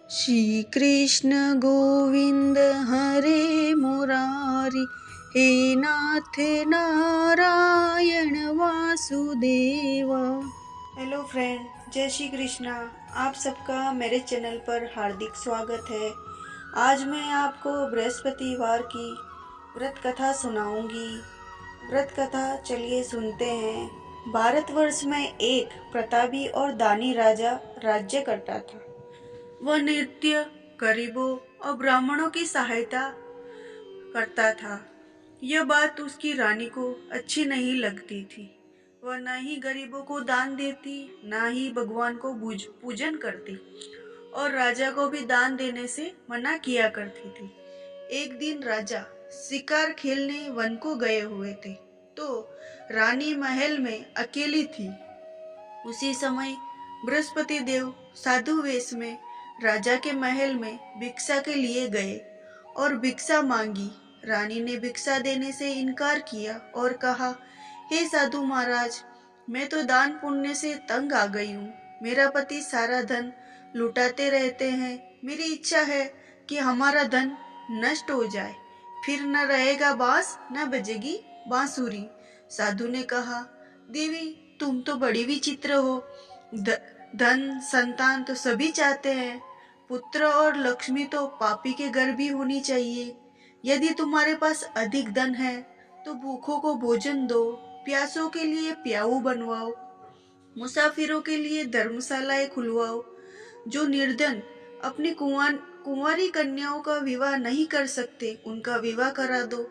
श्री कृष्ण गोविंद हरे मुरारी, हे नाथ Narayan Vasudeva. Hello friend, जय श्री कृष्णा। आप सबका मेरे चैनल पर हार्दिक स्वागत है। आज मैं आपको बृहस्पतिवार की व्रत कथा सुनाऊंगी। व्रत कथा चलिए सुनते हैं। भारतवर्ष में एक प्रतापी और दानी राजा राज्य करता था। वह नित्य गरीबों और ब्राह्मणों की सहायता करता था। यह बात उसकी रानी को अच्छी नहीं लगती थी। वह न ही गरीबों को दान देती, न ही भगवान को पूजन करती और राजा को भी दान देने से मना किया करती थी। एक दिन राजा शिकार खेलने वन को गए हुए थे, तो रानी महल में अकेली थी। उसी समय बृहस्पति देव साधु वेश में राजा के महल में भिक्षा के लिए गए और भिक्षा मांगी। रानी ने भिक्षा देने से इनकार किया और कहा, हे साधु महाराज, मैं तो दान पुण्य से तंग आ गई हूँ। मेरा पति सारा धन लुटाते रहते हैं। मेरी इच्छा है कि हमारा धन नष्ट हो जाए, फिर न रहेगा बांस न बजेगी बांसुरी। साधु ने कहा, देवी, तुम तो बड़ी विचित्र हो। धन संतान तो सभी चाहते हैं, पुत्र और लक्ष्मी तो पापी के घर भी होनी चाहिए। यदि तुम्हारे पास अधिक धन है तो भूखों को भोजन दो, प्यासों के लिए प्याऊ बनवाओ, मुसाफिरों के लिए धर्मशालाएं खुलवाओ। जो निर्धन अपनी कुंवारी कन्याओं का विवाह नहीं कर सकते, उनका विवाह करा दो।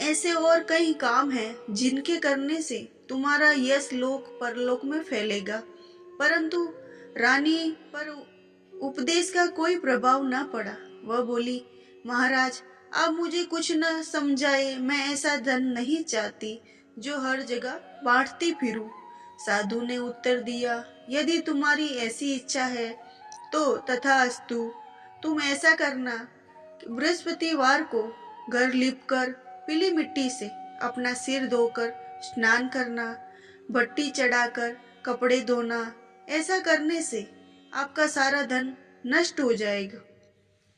ऐसे और कई काम हैं जिनके करने से तुम्हारा यश लोक परलोक में फैलेगा। परंतु रानी पर उपदेश का कोई प्रभाव न पड़ा। वह बोली, महाराज, आप मुझे कुछ न समझाए। मैं ऐसा धन नहीं चाहती जो हर जगह बांटती फिरूं। साधु ने उत्तर दिया, यदि तुम्हारी ऐसी इच्छा है तो तथास्तु। तुम ऐसा करना कि बृहस्पतिवार को घर लीपकर पीली मिट्टी से अपना सिर धोकर स्नान करना, भट्टी चढ़ाकर कपड़े धोना। ऐसा करने से आपका सारा धन नष्ट हो जाएगा।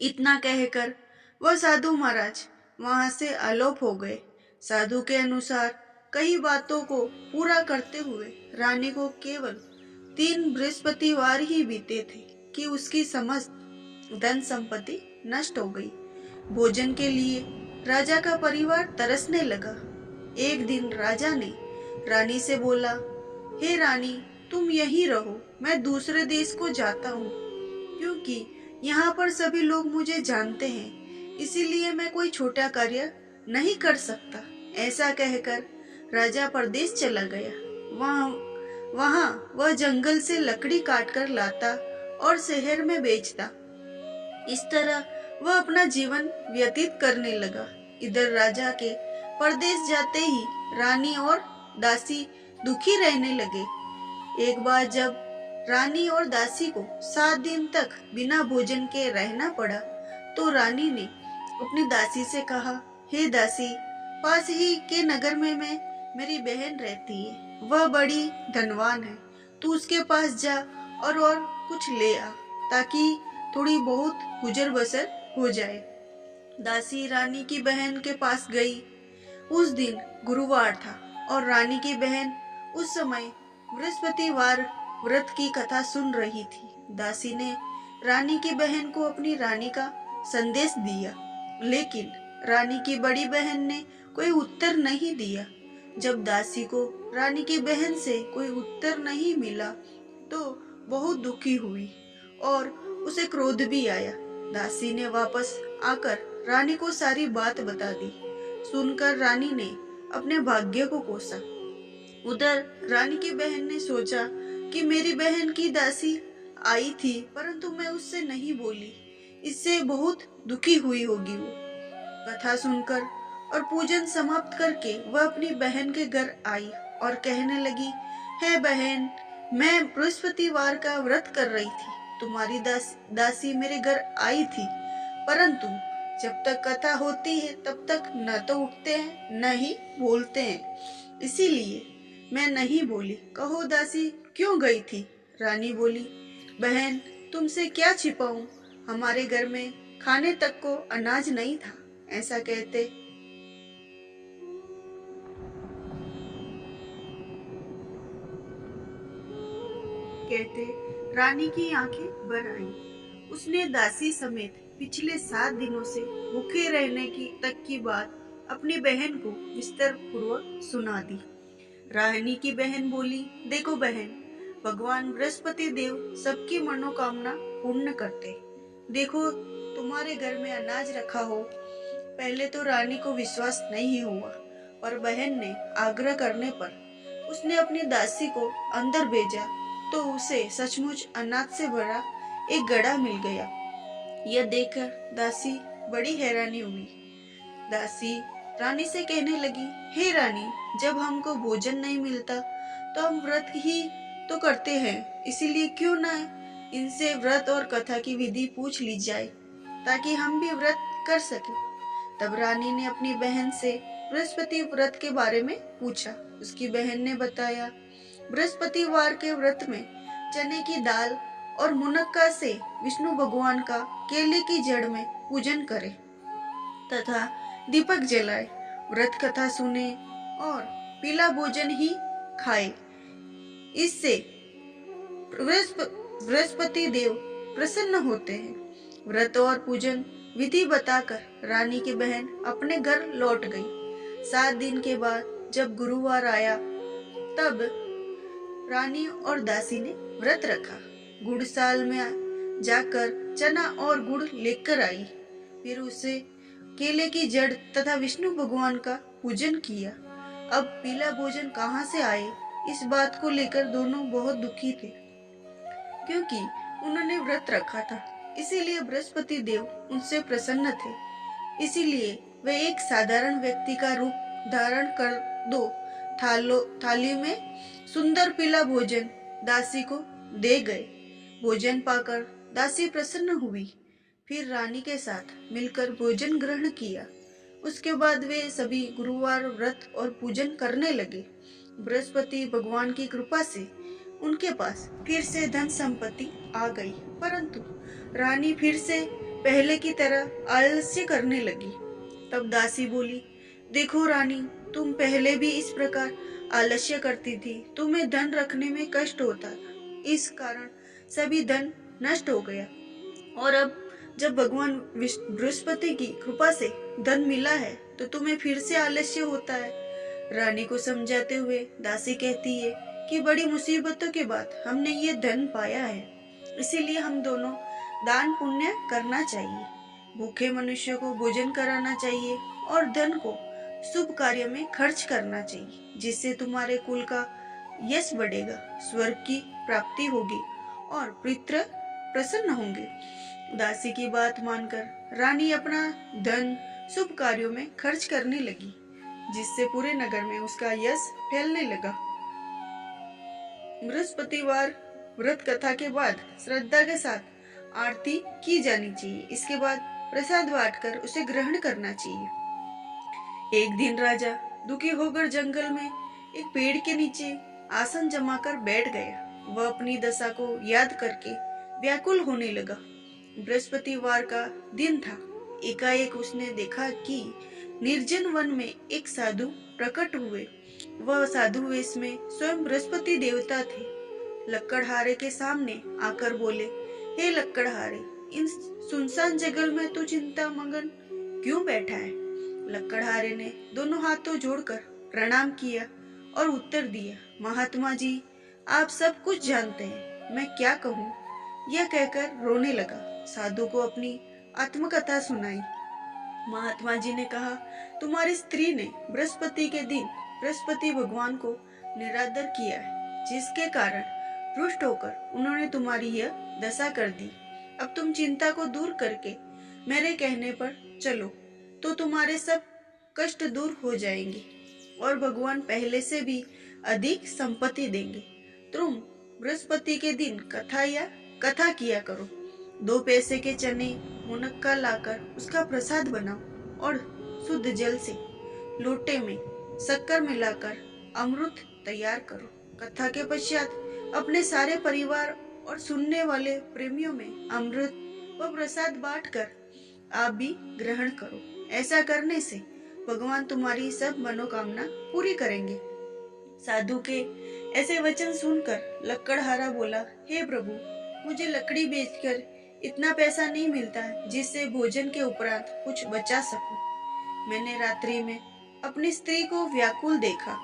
इतना कहकर वह साधु महाराज वहां से आलोप हो गए। साधु के अनुसार कई बातों को पूरा करते हुए रानी को केवल 3 बृहस्पतिवार ही बीते थे कि उसकी समस्त धन संपत्ति नष्ट हो गई। भोजन के लिए राजा का परिवार तरसने लगा। एक दिन राजा ने रानी से बोला, हे रानी, तुम यहीं रहो, मैं दूसरे देश को जाता हूँ, क्योंकि यहाँ पर सभी लोग मुझे जानते हैं, इसीलिए मैं कोई छोटा कार्य नहीं कर सकता। ऐसा कहकर राजा परदेश चला गया। वहाँ वह जंगल से लकड़ी काटकर लाता और शहर में बेचता। इस तरह वह अपना जीवन व्यतीत करने लगा। इधर राजा के परदेश जाते ही रानी और दासी दुखी रहने लगे। एक बार जब रानी और दासी को 7 दिन तक बिना भोजन के रहना पड़ा, तो रानी ने अपनी दासी से कहा, हे दासी, पास ही के नगर में मेरी बहन रहती है। वह बड़ी धनवान है। तू उसके पास जा और कुछ ले आ, ताकि थोड़ी बहुत गुजर बसर हो जाए। दासी रानी की बहन के पास गई। उस दिन गुरुवार था और रानी की बहन उस समय बृहस्पतिवार व्रत की कथा सुन रही थी। दासी ने रानी की बहन को अपनी रानी का संदेश दिया, लेकिन रानी की बड़ी बहन ने कोई उत्तर नहीं दिया। जब दासी को रानी की बहन से कोई उत्तर नहीं मिला तो बहुत दुखी हुई और उसे क्रोध भी आया। दासी ने वापस आकर रानी को सारी बात बता दी। सुनकर रानी ने अपने भाग्य को कोसा। उधर रानी की बहन ने सोचा कि मेरी बहन की दासी आई थी, परंतु मैं उससे नहीं बोली, इससे बहुत दुखी हुई होगी वो। कथा सुनकर और पूजन समाप्त करके वह अपनी बहन के घर आई और कहने लगी, हे बहन, मैं बृहस्पतिवार का व्रत कर रही थी। तुम्हारी दासी मेरे घर आई थी, परंतु जब तक कथा होती है तब तक न तो उठते हैं न ही बोलते हैं, इसीलिए मैं नहीं बोली। कहो दासी क्यों गई थी? रानी बोली, बहन, तुमसे क्या छिपाऊं? हमारे घर में खाने तक को अनाज नहीं था, ऐसा कहते। रानी की आंखें भर आईं। उसने दासी समेत पिछले 7 दिनों से भूखे रहने की तक की बात अपनी बहन को विस्तार पूर्वक सुना दी। रानी की बहन बोली, देखो बहन, भगवान बृहस्पति देव सबकी मनोकामना पूर्ण करते। देखो तुम्हारे घर में अनाज रखा हो। पहले तो रानी को विश्वास नहीं हुआ, और बहन ने आग्रह करने पर उसने अपनी दासी को अंदर भेजा तो उसे सचमुच अनाज से भरा एक घड़ा मिल गया। यह देखकर दासी बड़ी हैरानी हुई। दासी रानी से कहने लगी, हे रानी, जब हमको भोजन नहीं मिलता तो हम व्रत ही तो करते हैं, इसीलिए क्यों ना इनसे व्रत और कथा की विधि पूछ ली जाए ताकि हम भी व्रत कर सके। तब रानी ने अपनी बहन से बृहस्पति व्रत के बारे में पूछा। उसकी बहन ने बताया, बृहस्पतिवार के व्रत में चने की दाल और मुनक्का से विष्णु भगवान का केले की जड़ में पूजन करें तथा दीपक जलाए, व्रत कथा सुने और पीला भोजन ही खाए। इससे बृहस्पति देव प्रसन्न होते हैं। व्रत और पूजन विधि बताकर रानी की बहन अपने घर लौट गई। 7 दिन के बाद जब गुरुवार आया तब रानी और दासी ने व्रत रखा। गुड़साल में जाकर चना और गुड़ लेकर आई। फिर उसे केले की जड़ तथा विष्णु भगवान का पूजन किया। अब पीला भोजन कहाँ से आए, इस बात को लेकर दोनों बहुत दुखी थे, क्योंकि उन्होंने व्रत रखा था। इसीलिए बृहस्पति देव उनसे प्रसन्न थे। इसीलिए वे एक साधारण व्यक्ति का रूप धारण कर दो थाली में सुंदर पीला भोजन दासी को दे गए। भोजन पाकर दासी प्रसन्न हुई। फिर रानी के साथ मिलकर भोजन ग्रहण किया। उसके बाद वे सभी गुरुवार व्रत और पूजन करने लगे। बृहस्पति भगवान की कृपा से उनके पास फिर से धन संपत्ति आ गई, परंतु रानी फिर से पहले की तरह आलस्य करने लगी। तब दासी बोली, देखो रानी, तुम पहले भी इस प्रकार आलस्य करती थी। तुम्हें धन रखने में कष्ट होता था, इस कारण सभी धन नष्ट हो गया, और अब जब भगवान बृहस्पति की कृपा से धन मिला है तो तुम्हें फिर से आलस्य होता है। रानी को समझाते हुए दासी कहती है कि बड़ी मुसीबतों के बाद हमने ये धन पाया है, इसीलिए हम दोनों दान पुण्य करना चाहिए, भूखे मनुष्य को भोजन कराना चाहिए और धन को शुभ कार्य में खर्च करना चाहिए, जिससे तुम्हारे कुल का यश बढ़ेगा, स्वर्ग की प्राप्ति होगी और पितृ प्रसन्न होंगे। दासी की बात मानकर रानी अपना धन शुभ कार्यों में खर्च करने लगी, जिससे पूरे नगर में उसका यश फैलने लगा। बृहस्पतिवार व्रत कथा के बाद श्रद्धा के साथ आरती की जानी चाहिए। इसके बाद प्रसाद बांटकर उसे ग्रहण करना चाहिए। एक दिन राजा दुखी होकर जंगल में एक पेड़ के नीचे आसन जमाकर बैठ गया। वह अपनी दशा को याद करके व्याकुल होने लगा। बृहस्पतिवार का दिन था। एकाएक उसने देखा कि निर्जन वन में एक साधु प्रकट हुए। वह साधु वेश में स्वयं बृहस्पति देवता थे। लक्कड़हारे के सामने आकर बोले, हे लक्कड़हारे, इन सुनसान जंगल में तू चिंता मगन क्यों बैठा है? लक्कड़हारे ने दोनों हाथों जोड़कर प्रणाम किया और उत्तर दिया, महात्मा जी, आप सब कुछ जानते हैं, मैं क्या कहूँ? यह कहकर रोने लगा। साधु को अपनी आत्मकथा सुनाई। महात्मा जी ने कहा, तुम्हारी स्त्री ने बृहस्पति के दिन बृहस्पति भगवान को निरादर किया है, जिसके कारण रुष्ट होकर उन्होंने तुम्हारी यह दशा कर दी। अब तुम चिंता को दूर करके मेरे कहने पर चलो तो तुम्हारे सब कष्ट दूर हो जाएंगे और भगवान पहले से भी अधिक संपत्ति देंगे। तुम बृहस्पति के दिन कथा किया करो। 2 पैसे के चने मुनक्का लाकर उसका प्रसाद बनाओ और शुद्ध जल से लोटे में शक्कर मिलाकर अमृत तैयार करो। कथा के पश्चात अपने सारे परिवार और सुनने वाले प्रेमियों में अमृत वह प्रसाद बांटकर आप भी ग्रहण करो। ऐसा करने से भगवान तुम्हारी सब मनोकामना पूरी करेंगे। साधु के ऐसे वचन सुनकर लक्कड़हारा बोला, हे प्रभु, मुझे लकड़ी बेचकर इतना पैसा नहीं मिलता है जिससे भोजन के उपरांत कुछ बचा सकूं। मैंने रात्रि में अपनी स्त्री को व्याकुल देखा।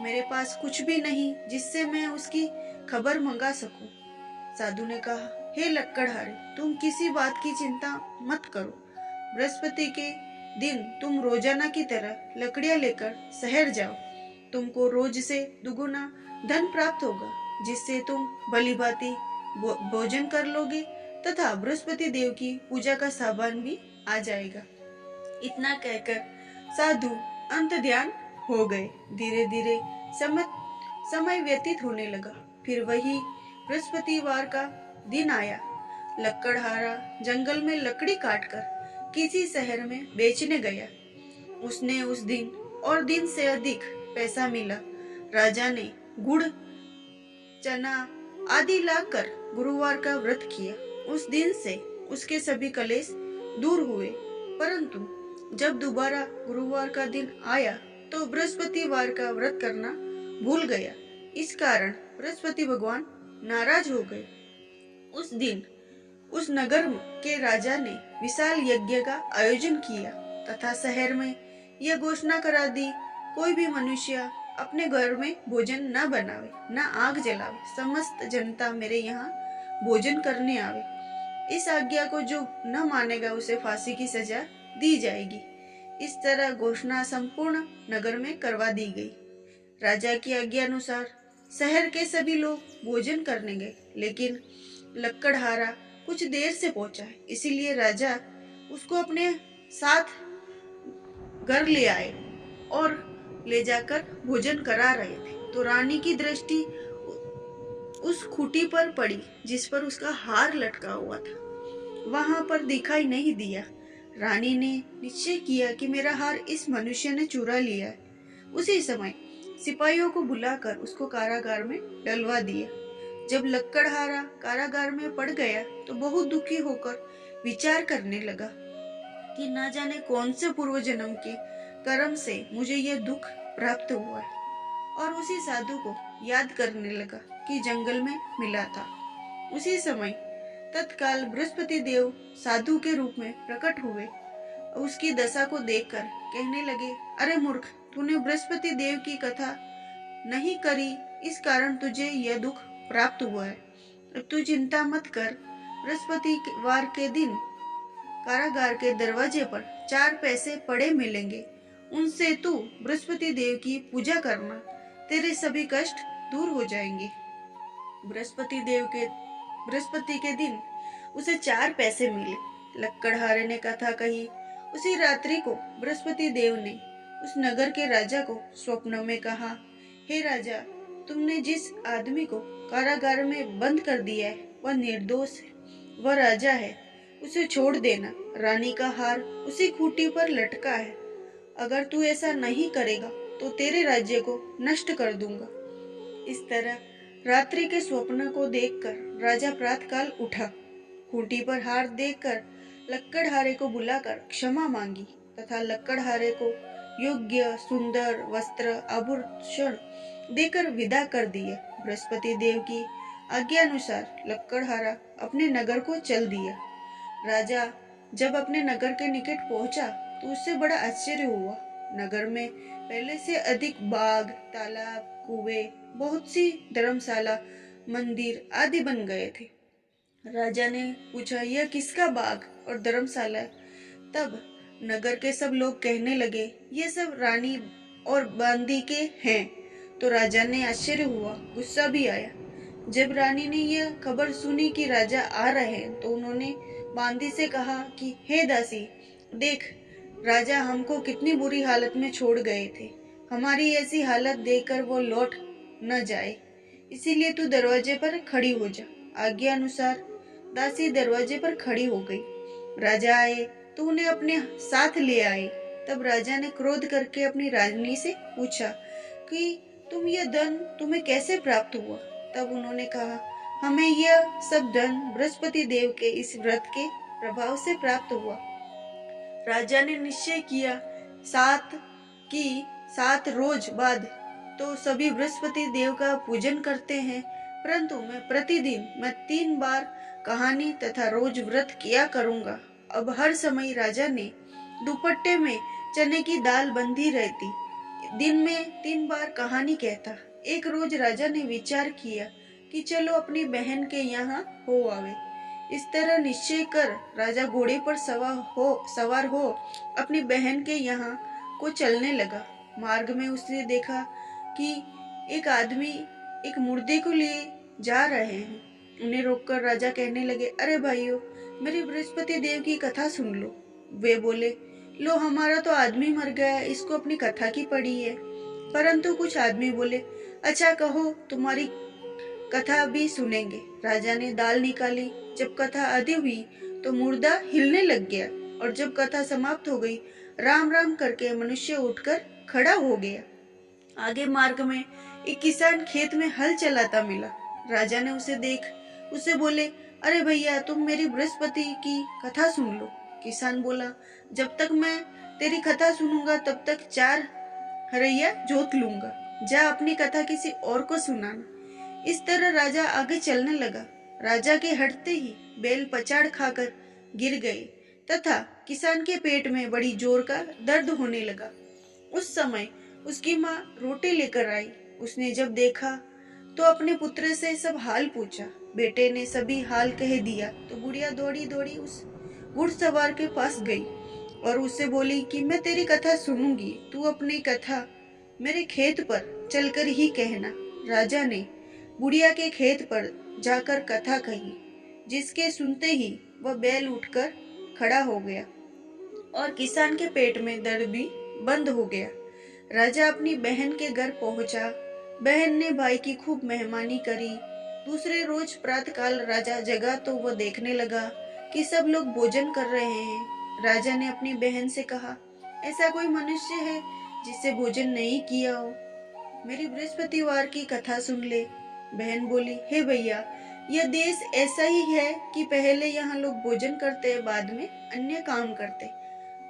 मेरे पास कुछ भी नहीं जिससे मैं उसकी खबर मंगा सकूं। साधु ने कहा, हे लक्कड़हारे, तुम किसी बात की चिंता मत करो। बृहस्पति के दिन तुम रोजाना की तरह लकड़ियां लेकर शहर जाओ। तुमको रोज से दुगुना धन प्राप्त होगा, जिससे तुम भलीभांति भोजन कर लोगे तथा बृहस्पति देव की पूजा का सामान भी आ जाएगा। इतना कहकर साधु अंत ध्यान हो गए। धीरे धीरे समय व्यतीत होने लगा। फिर वही बृहस्पतिवार का दिन आया। लक्कड़हारा जंगल में लकड़ी काटकर किसी शहर में बेचने गया। उसने उस दिन और दिन से अधिक पैसा मिला। राजा ने गुड़, चना आदि लाकर गुरुवार का व्रत किया। उस दिन से उसके सभी कलेश दूर हुए। परंतु जब दोबारा गुरुवार का दिन आया तो बृहस्पतिवार का व्रत करना भूल गया। इस कारण बृहस्पति भगवान नाराज हो गए। उस दिन उस नगर के राजा ने विशाल यज्ञ का आयोजन किया तथा शहर में यह घोषणा करा दी, कोई भी मनुष्य अपने घर में भोजन न बनावे, न आग जलावे। समस्त जनता मेरे यहाँ भोजन करने आवे। इस आज्ञा को जो न मानेगा उसे फांसी की सजा दी जाएगी। इस तरह घोषणा संपूर्ण नगर में करवा दी गई। राजा की आज्ञा अनुसार शहर के सभी लोग भोजन करने गए, लेकिन लक्कड़हारा कुछ देर से पहुंचा है, इसीलिए राजा उसको अपने साथ घर ले आए और ले जाकर भोजन करा रहे थे। तो रानी की दृष्टि उस खूंटी पर पड़ी जिस पर उसका हार लटका हुआ था। वहां पर दिखाई नहीं दिया। रानी ने निश्चय किया कि मेरा हार इस मनुष्य ने चुरा लिया है। उसी समय सिपाहियों को बुलाकर उसको कारागार में डलवा दिया। जब लक्कड़हारा कारागार में पड़ गया तो बहुत दुखी होकर विचार करने लगा कि न जाने कौन से पूर्व जन्म के कर्म से मुझे यह दुख प्राप्त हुआ है, और उसी साधु को याद करने लगा कि जंगल में मिला था। उसी समय तत्काल बृहस्पति देव साधु के रूप में प्रकट हुए। उसकी दशा को देखकर कहने लगे, अरे मूर्ख, तूने बृहस्पति देव की कथा नहीं करी, इस कारण तुझे यह दुख प्राप्त हुआ है। अब तू चिंता मत कर। बृहस्पतिवार के दिन कारागार के दरवाजे पर 4 पैसे पड़े मिलेंगे, उनसे तू बृहस्पति देव की पूजा करना, तेरे सभी कष्ट दूर हो जाएंगे। बृहस्पति के दिन उसे 4 पैसे मिले। लक्कड़हारे ने कथा कही। उसी रात्रि को बृहस्पति देव ने उस नगर के राजा को स्वप्न में कहा, हे राजा, तुमने जिस आदमी को कारागार में बंद कर दिया है वह निर्दोष है, वह राजा है, उसे छोड़ देना। रानी का हार उसी खूंटी पर लटका है। अगर तू ऐसा नहीं करेगा तो तेरे राज्य को नष्ट कर दूंगा। इस तरह रात्रि के स्वप्न को देखकर राजा प्रातःकाल उठा। खूंटी पर हार देखकर लक्कड़हारे को बुलाकर क्षमा मांगी तथा लक्कड़हारे को योग्य सुंदर वस्त्र आभूषण देकर विदा कर दिया। बृहस्पति देव की आज्ञा अनुसार लक्कड़हारा अपने नगर को चल दिया। राजा जब अपने नगर के निकट पहुंचा तो उससे बड़ा आश्चर्य हुआ। नगर में पहले से अधिक बाग, तालाब, कुएं, बहुत सी धर्मशाला, मंदिर आदि बन गए थे। राजा ने पूछा, यह किसका बाग और धर्मशाला है? तब नगर के सब लोग कहने लगे, ये सब रानी और बांदी के हैं। तो राजा ने आश्चर्य हुआ, गुस्सा भी आया। जब रानी ने यह खबर सुनी कि राजा आ रहे हैं तो उन्होंने बांदी से कहा कि हे दासी, देख, राजा हमको कितनी बुरी हालत में छोड़ गए थे। हमारी ऐसी हालत देखकर वो लौट न जाए, इसीलिए तू दरवाजे पर खड़ी हो जा। आज्ञा अनुसार दासी दरवाजे पर खड़ी हो गई। राजा आए तो उन्हें अपने साथ ले आए। तब राजा ने क्रोध करके अपनी रानी से पूछा कि यह धन तुम्हें कैसे प्राप्त हुआ? तब उन्होंने कहा, हमें यह सब धन बृहस्पति देव के इस व्रत के प्रभाव से प्राप्त हुआ। राजा ने निश्चय किया 7 रोज बाद तो सभी बृहस्पति देव का पूजन करते हैं, परंतु मैं प्रतिदिन 3 बार कहानी तथा रोज व्रत किया करूंगा। अब हर समय राजा ने दुपट्टे में चने की दाल बंधी रहती, दिन में 3 बार कहानी कहता। एक रोज राजा ने विचार किया कि चलो अपनी बहन के यहाँ हो आवे। इस तरह निश्चय कर राजा घोड़े पर सवार हो अपनी बहन के यहाँ को चलने लगा। मार्ग में उसने देखा कि एक आदमी एक मुर्दे को लिए जा रहे हैं। उन्हें रोककर राजा कहने लगे, अरे भाइयों, मेरी बृहस्पति देव की कथा सुन लो। वे बोले, लो, हमारा तो आदमी मर गया, इसको अपनी कथा की पड़ी है। परंतु कुछ आदमी बोले, अच्छा कहो, तुम्हारी कथा भी सुनेंगे। राजा ने दाल निकाली। जब कथा आधी हुई तो मुर्दा हिलने लग गया, और जब कथा समाप्त हो गई, राम राम करके मनुष्य उठकर खड़ा हो गया। आगे मार्ग में एक किसान खेत में हल चलाता मिला। राजा ने उसे देख उसे बोले, अरे भैया, तुम मेरी बृहस्पति की कथा सुन लो। किसान बोला, जब तक मैं तेरी कथा सुनूंगा तब तक 4 हरैया जोत लूंगा। जा अपनी कथा किसी और को सुनाना। इस तरह राजा आगे चलने लगा। राजा के हटते ही बैल पछाड़ खाकर गिर गए तथा किसान के पेट में बड़ी जोर का दर्द होने लगा। उस समय उसकी माँ रोटी लेकर आई। उसने जब देखा तो अपने पुत्र से सब हाल पूछा। बेटे ने सभी हाल कह दिया तो बुढ़िया दौड़ी दौड़ी उस घुड़सवार के पास गई और उससे बोली कि मैं तेरी कथा सुनूंगी, तू अपनी कथा मेरे खेत पर चलकर ही कहना। राजा ने बुढ़िया के खेत पर जाकर कथा कही, जिसके सुनते ही वह बैल उठकर खड़ा हो गया और किसान के पेट में दर्द भी बंद हो गया। राजा अपनी बहन के घर पहुंचा। बहन ने भाई की खूब मेहमानी करी। दूसरे रोज प्रातःकाल राजा जगा तो वह देखने लगा कि सब लोग भोजन कर रहे हैं। राजा ने अपनी बहन से कहा, ऐसा कोई मनुष्य है जिससे भोजन नहीं किया हो? मेरी बृहस्पतिवार की कथा सुन ले। बहन बोली, हे भैया, यह देश ऐसा ही है कि पहले यहाँ लोग भोजन करते, बाद में अन्य काम करते।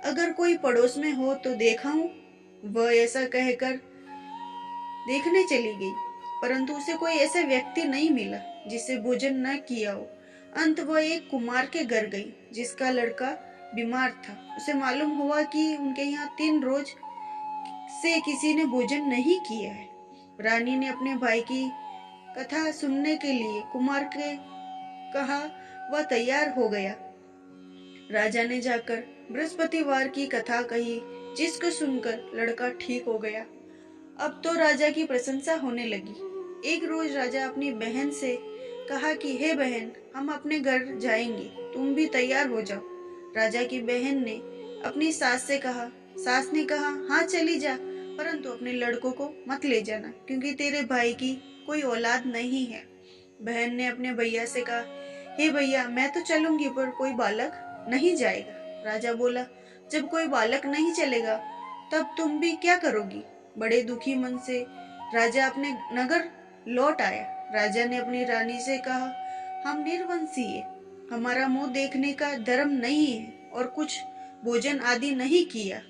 अगर कोई पड़ोस में हो तो देखा हूँ। वह ऐसा कहकर देखने चली गई, परंतु उसे कोई ऐसा व्यक्ति नहीं मिला जिससे भोजन न किया हो। अंत वह एक कुमार के घर गई जिसका लड़का बीमार था। उसे मालूम हुआ कि उनके यहाँ 3 रोज से किसी ने भोजन नहीं किया है। रानी ने अपने भाई की कथा सुनने के लिए कुमार के कहा। वह तैयार हो गया। राजा ने जाकर बृहस्पतिवार की कथा कही, जिसको सुनकर लड़का ठीक हो गया। अब तो राजा की प्रशंसा होने लगी। एक रोज राजा अपनी बहन से कहा कि हे बहन, हम अपने घर जाएंगे, तुम भी तैयार हो जाओ। राजा की बहन ने अपनी सास से कहा। सास ने कहा, हाँ चली जा, परंतु अपने लड़कों को मत ले जाना, क्योंकि तेरे भाई की कोई औलाद नहीं है। बहन ने अपने भैया से कहा, हे भैया, मैं तो चलूंगी, पर कोई बालक नहीं जाएगा। राजा बोला, जब कोई बालक नहीं चलेगा तब तुम भी क्या करोगी? बड़े दुखी मन से राजा अपने नगर लौट आया। राजा ने अपनी रानी से कहा, हम निर्वंशी है, हमारा मुंह देखने का धर्म नहीं है और कुछ भोजन आदि नहीं किया।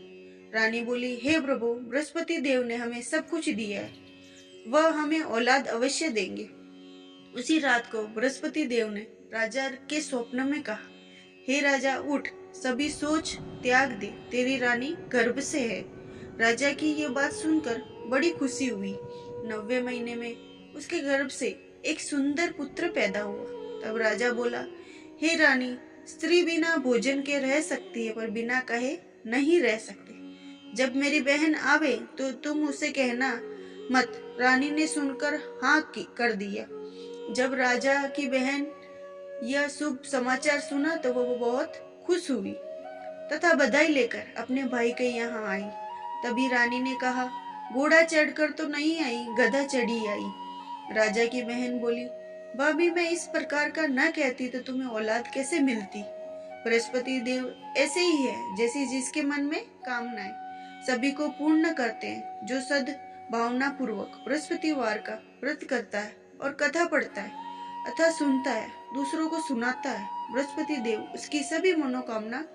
रानी बोली, हे प्रभु, बृहस्पति देव ने हमें सब कुछ दिया है, वह हमें औलाद अवश्य देंगे। उसी रात को बृहस्पति देव ने राजा के स्वप्न में कहा, हे राजा, उठ, सभी सोच त्याग दे, तेरी रानी गर्भ से है। राजा की ये बात सुनकर बड़ी खुशी हुई। 9वें महीने में उसके गर्भ से एक सुंदर पुत्र पैदा हुआ। तब राजा बोला, हे रानी, स्त्री बिना भोजन के रह सकती है, पर बिना कहे नहीं रह सकती। जब मेरी बहन आवे तो तुम उसे कहना मत। रानी ने सुनकर हाँ कर दिया। जब राजा की बहन यह शुभ समाचार सुना तो वह बहुत खुश हुई तथा बधाई लेकर अपने भाई के यहाँ आई। तभी रानी ने कहा, घोड़ा चढ़कर तो नहीं आई, गधा चढ़ी आई। राजा की बहन बोली, भाभी, मैं इस प्रकार का न कहती तो तुम्हें औलाद कैसे मिलती? बृहस्पति देव ऐसे ही है, जैसे जिसके मन में कामनाएं सभी को पूर्ण करते हैं। जो सद भावना पूर्वक बृहस्पतिवार का व्रत करता है और कथा पढ़ता है, कथा सुनता है, दूसरों को सुनाता है, बृहस्पति देव उसकी सभी मनोकामना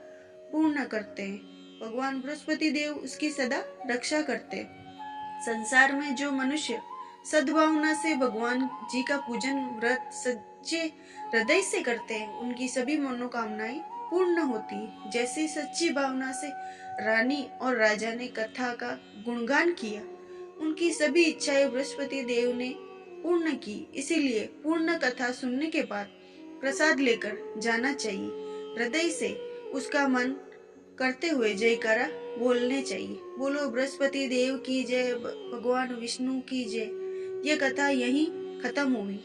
पूर्ण करते हैं। भगवान बृहस्पति देव उसकी सदा रक्षा करते हैं। संसार में जो मनुष्य सद्भावना से भगवान जी का पूजन व्रत सच्चे हृदय से करते हैं, उनकी सभी मनोकामनाएं पूर्ण होती है। जैसे सच्ची भावना से रानी और राजा ने कथा का गुणगान किया, उनकी सभी इच्छाएं बृहस्पति देव ने पूर्ण की। इसीलिए पूर्ण कथा सुनने के बाद प्रसाद लेकर जाना चाहिए। हृदय से उसका मन करते हुए जयकारा बोलने चाहिए। बोलो बृहस्पति देव की जय, भगवान विष्णु की जय। ये कथा यहीं खत्म हुई।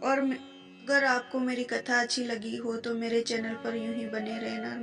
और अगर आपको मेरी कथा अच्छी लगी हो तो मेरे चैनल पर यूं ही बने रहना।